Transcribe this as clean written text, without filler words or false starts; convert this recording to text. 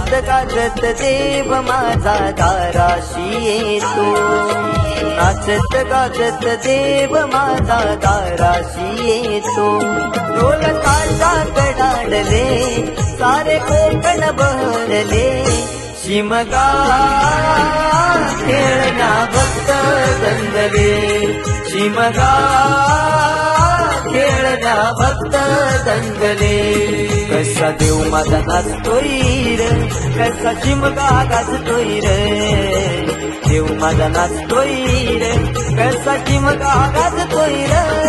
नाचत गाजत देव माझा दाराशी येतो, नाचत गाजत देव माझा दाराशी येतो. ढोल ताशा कडाडले सारे कोकण बहरले, शिमगा खेळण्या भक्त दंगले, शिमगा खेळण्या भक्त दंगले. कसा देव माझा नाचतोय रे, कसा शिमगा गाजतोय रे, देव माझा नाचतोय रे, कसा शिमगा गाजतोय रे.